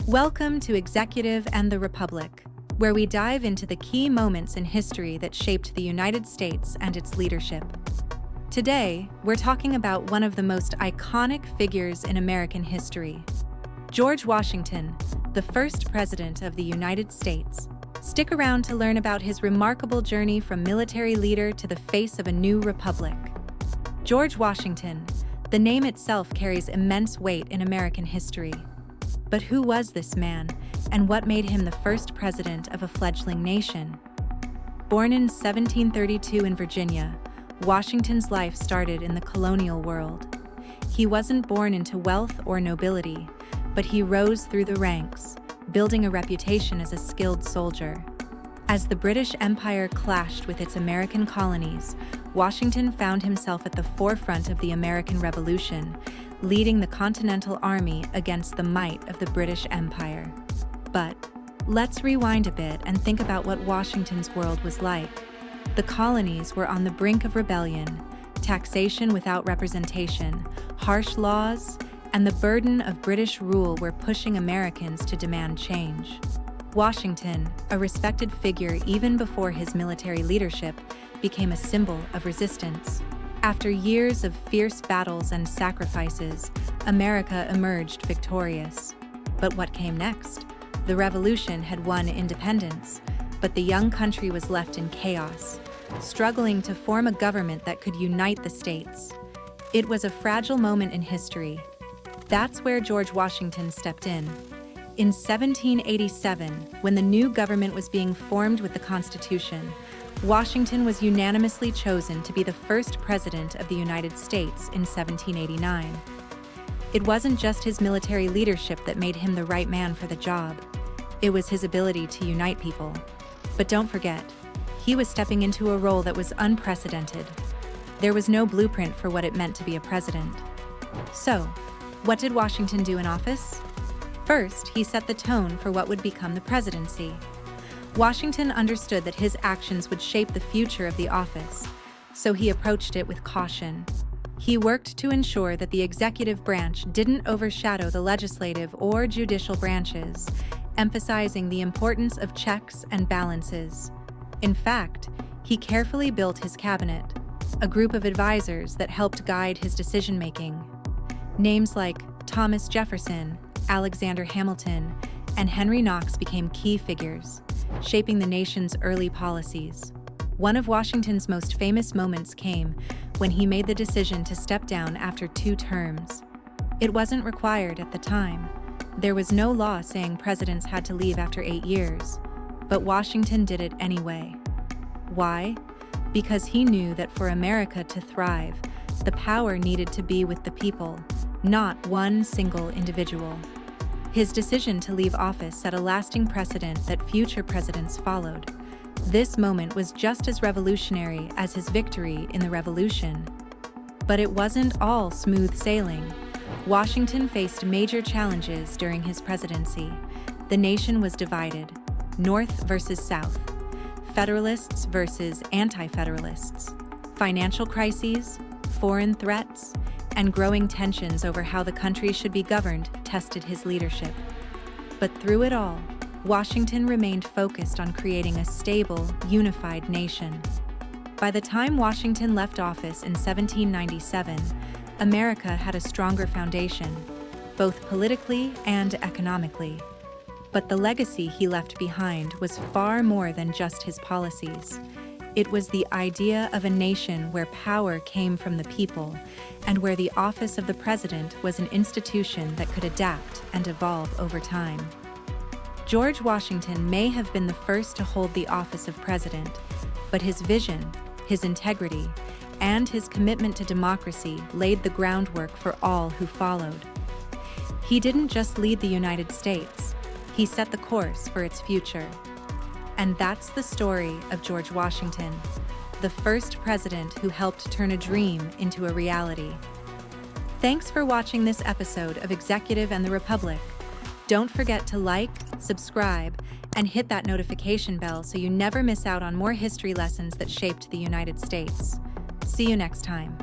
Welcome to Executive and the Republic, where we dive into the key moments in history that shaped the United States and its leadership. Today, we're talking about one of the most iconic figures in American history, George Washington, the first president of the United States. Stick around to learn about his remarkable journey from military leader to the face of a new republic. George Washington, the name itself carries immense weight in American history. But who was this man, and what made him the first president of a fledgling nation? Born in 1732 in Virginia, Washington's life started in the colonial world. He wasn't born into wealth or nobility, but he rose through the ranks, building a reputation as a skilled soldier. As the British Empire clashed with its American colonies, Washington found himself at the forefront of the American Revolution, leading the Continental Army against the might of the British Empire. But let's rewind a bit and think about what Washington's world was like. The colonies were on the brink of rebellion, taxation without representation, harsh laws, and the burden of British rule were pushing Americans to demand change. Washington, a respected figure even before his military leadership, became a symbol of resistance. After years of fierce battles and sacrifices, America emerged victorious. But what came next? The revolution had won independence, but the young country was left in chaos, struggling to form a government that could unite the states. It was a fragile moment in history. That's where George Washington stepped in. In 1787, when the new government was being formed with the Constitution, Washington was unanimously chosen to be the first president of the United States in 1789. It wasn't just his military leadership that made him the right man for the job. It was his ability to unite people. But don't forget, he was stepping into a role that was unprecedented. There was no blueprint for what it meant to be a president. So, what did Washington do in office? First, he set the tone for what would become the presidency. Washington understood that his actions would shape the future of the office, so he approached it with caution. He worked to ensure that the executive branch didn't overshadow the legislative or judicial branches, emphasizing the importance of checks and balances. In fact, he carefully built his cabinet, a group of advisors that helped guide his decision-making. Names like Thomas Jefferson, Alexander Hamilton, and Henry Knox became key figures, shaping the nation's early policies. One of Washington's most famous moments came when he made the decision to step down after 2 terms. It wasn't required at the time. There was no law saying presidents had to leave after 8 years, but Washington did it anyway. Why? Because he knew that for America to thrive, the power needed to be with the people, not one single individual. His decision to leave office set a lasting precedent that future presidents followed. This moment was just as revolutionary as his victory in the Revolution. But it wasn't all smooth sailing. Washington faced major challenges during his presidency. The nation was divided, North versus South, Federalists versus Anti-Federalists, financial crises, foreign threats, and growing tensions over how the country should be governed tested his leadership. But through it all, Washington remained focused on creating a stable, unified nation. By the time Washington left office in 1797, America had a stronger foundation, both politically and economically. But the legacy he left behind was far more than just his policies. It was the idea of a nation where power came from the people and where the office of the president was an institution that could adapt and evolve over time. George Washington may have been the first to hold the office of president, but his vision, his integrity, and his commitment to democracy laid the groundwork for all who followed. He didn't just lead the United States, he set the course for its future. And that's the story of George Washington, the first president who helped turn a dream into a reality. Thanks for watching this episode of Executive and the Republic. Don't forget to like, subscribe, and hit that notification bell so you never miss out on more history lessons that shaped the United States. See you next time.